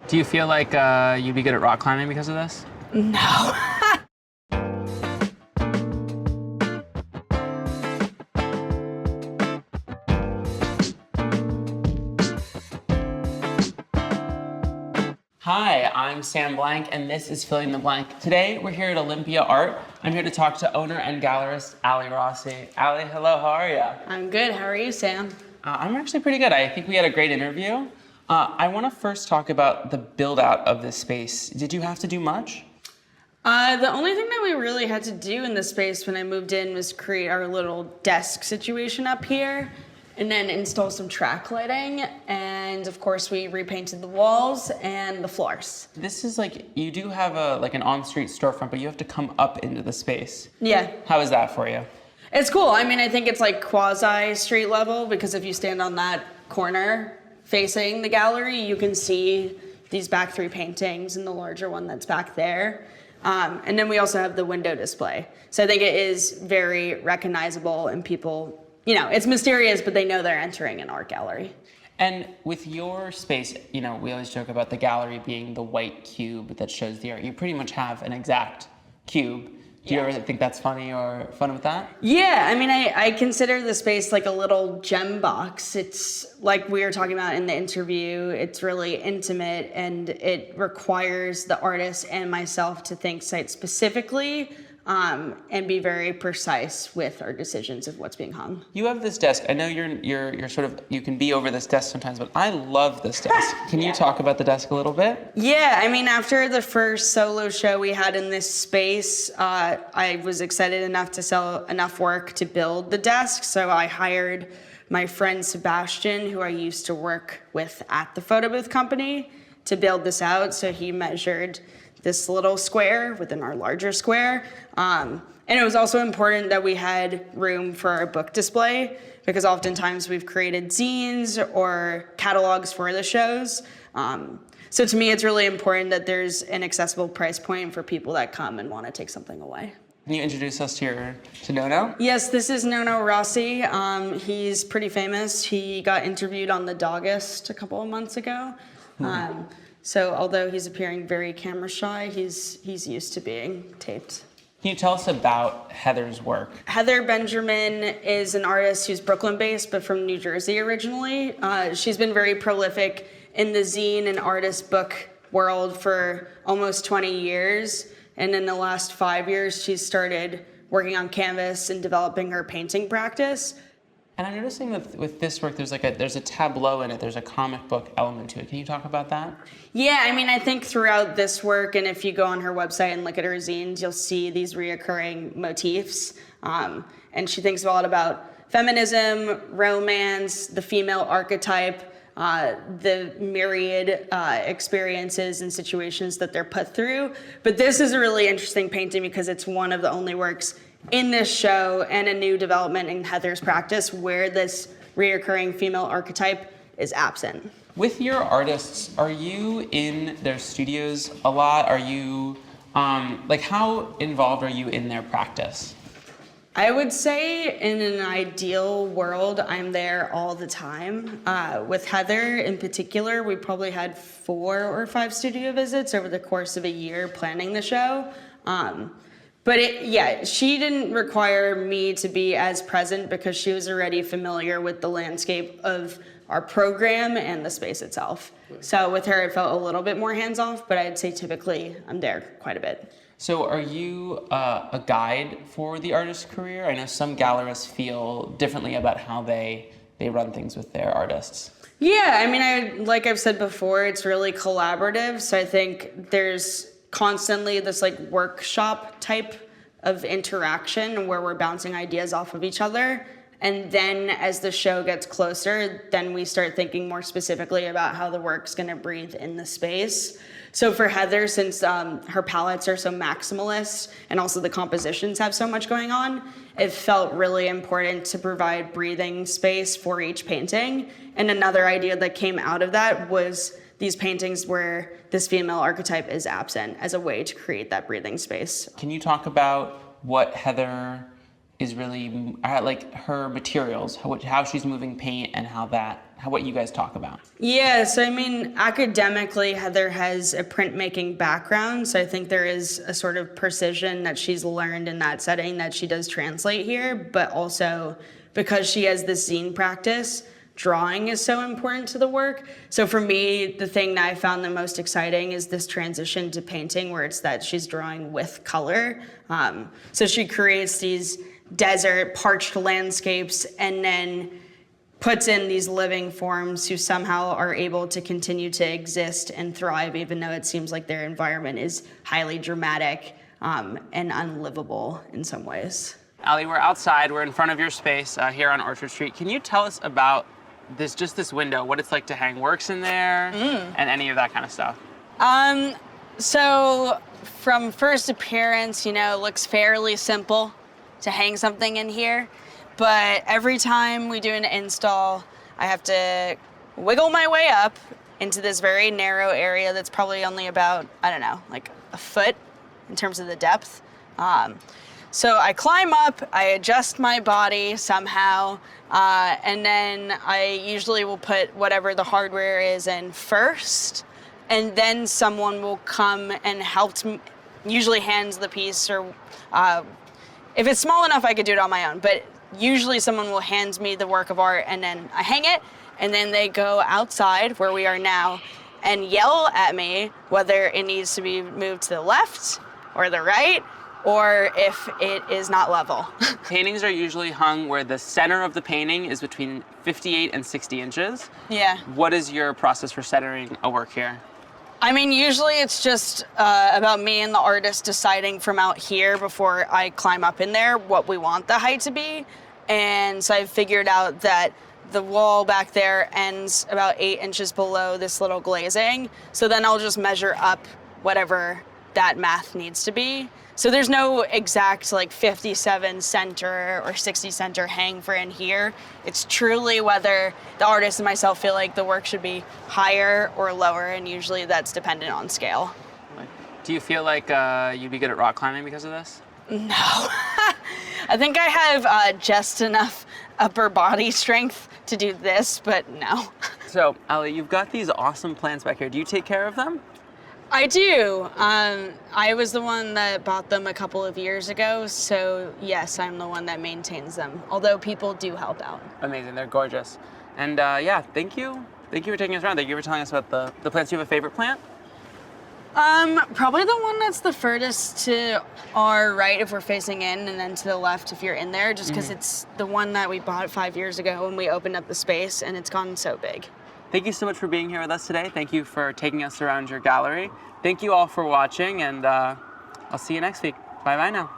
Do you feel like you'd be good at rock climbing because of this? No. Hi, I'm Sam Blank, and this is Filling the Blank. Today, we're here at Olympia Art. I'm here to talk to owner and gallerist, Ali Rossi. Ali, hello, how are you? I'm good. How are you, Sam? I'm actually pretty good. I think we had a great interview. I want to first talk about the build-out of this space. Did you have to do much? The only thing that we really had to do in this space when I moved in was create our little desk situation up here, and then install some track lighting, and of course we repainted the walls and the floors. This is like, you do have an on-street storefront, but you have to come up into the space. Yeah. How is that for you? It's cool. I mean, I think it's like quasi street level, because if you stand on that corner facing the gallery, you can see these back three paintings and the larger one that's back there. And then we also have the window display. So I think it is very recognizable, and people, you know, it's mysterious, but they know they're entering an art gallery. And with your space, you know, we always joke about the gallery being the white cube that shows the art. You pretty much have an exact cube. Do you ever think that's funny or fun with that? Yeah, I mean, I consider the space like a little gem box. It's like we were talking about in the interview, it's really intimate, and it requires the artist and myself to think site specifically, and be very precise with our decisions of what's being hung. You have this desk. I know you're sort of, you can be over this desk sometimes, but I love this desk. Can you talk about the desk a little bit? Yeah, I mean, after the first solo show we had in this space, I was excited enough to sell enough work to build the desk, so I hired my friend Sebastian, who I used to work with at the photo booth company, to build this out. So he measured this little square within our larger square. And it was also important that we had room for our book display, because oftentimes we've created zines or catalogs for the shows. So to me, it's really important that there's an accessible price point for people that come and want to take something away. Can you introduce us to Nono? Yes, this is Nono Rossi. He's pretty famous. He got interviewed on The Doggist a couple of months ago. So although he's appearing very camera shy, he's used to being taped. Can you tell us about Heather's work? Heather Benjamin is an artist who's Brooklyn-based, but from New Jersey originally. She's been very prolific in the zine and artist book world for almost 20 years. And in the last 5 years, she's started working on canvas and developing her painting practice. And I'm noticing that with this work, there's a tableau in it. There's a comic book element to it. Can you talk about that? Yeah, I mean, I think throughout this work, and if you go on her website and look at her zines, you'll see these reoccurring motifs. And she thinks a lot about feminism, romance, the female archetype, the myriad experiences and situations that they're put through. But this is a really interesting painting because it's one of the only works in this show and a new development in Heather's practice where this reoccurring female archetype is absent. With your artists, are you in their studios a lot? Are you, how involved are you in their practice? I would say in an ideal world, I'm there all the time. With Heather in particular, we probably had 4 or 5 studio visits over the course of a year planning the show. But she didn't require me to be as present because she was already familiar with the landscape of our program and the space itself. So with her, it felt a little bit more hands-off, but I'd say typically I'm there quite a bit. So are you a guide for the artist's career? I know some gallerists feel differently about how they run things with their artists. Yeah, I mean, like I've said before, it's really collaborative. So I think there's constantly this workshop type of interaction where we're bouncing ideas off of each other. And then as the show gets closer, then we start thinking more specifically about how the work's gonna breathe in the space. So for Heather, since her palettes are so maximalist and also the compositions have so much going on, it felt really important to provide breathing space for each painting. And another idea that came out of that was these paintings where this female archetype is absent as a way to create that breathing space. Can you talk about what Heather is really like her materials, how she's moving paint, and what you guys talk about. Yeah, so I mean, academically, Heather has a printmaking background, so I think there is a sort of precision that she's learned in that setting that she does translate here, but also because she has this zine practice, drawing is so important to the work. So for me, the thing that I found the most exciting is this transition to painting where it's that she's drawing with color. So she creates these desert, parched landscapes and then puts in these living forms who somehow are able to continue to exist and thrive even though it seems like their environment is highly dramatic and unlivable in some ways. Ali, we're outside, we're in front of your space here on Orchard Street. Can you tell us about this window, what it's like to hang works in there, and any of that kind of stuff? So from first appearance, it looks fairly simple to hang something in here, but every time we do an install, I have to wiggle my way up into this very narrow area that's probably only about, I don't know, like a foot in terms of the depth. So I climb up, I adjust my body somehow, and then I usually will put whatever the hardware is in first, and then someone will come and help me, usually hands the piece, or if it's small enough I could do it on my own, but usually someone will hand me the work of art and then I hang it, and then they go outside where we are now and yell at me whether it needs to be moved to the left or the right, or if it is not level. Paintings are usually hung where the center of the painting is between 58 and 60 inches. Yeah. What is your process for centering a work here? I mean, usually it's just about me and the artist deciding from out here before I climb up in there what we want the height to be. And so I've figured out that the wall back there ends about 8 inches below this little glazing. So then I'll just measure up whatever that math needs to be. So there's no exact like 57 center or 60 center hang for in here. It's truly whether the artist and myself feel like the work should be higher or lower, and usually that's dependent on scale. Do you feel like you'd be good at rock climbing because of this? No. I think I have just enough upper body strength to do this, but no. So, Ali, you've got these awesome plants back here. Do you take care of them? I do. I was the one that bought them a couple of years ago, so yes, I'm the one that maintains them, although people do help out. Amazing, they're gorgeous. And yeah, thank you. Thank you for taking us around. Thank you for telling us about the plants. Do you have a favorite plant? Probably the one that's the furthest to our right if we're facing in, and then to the left if you're in there, just because it's the one that we bought 5 years ago when we opened up the space, and it's gone so big. Thank you so much for being here with us today. Thank you for taking us around your gallery. Thank you all for watching, and I'll see you next week. Bye-bye now.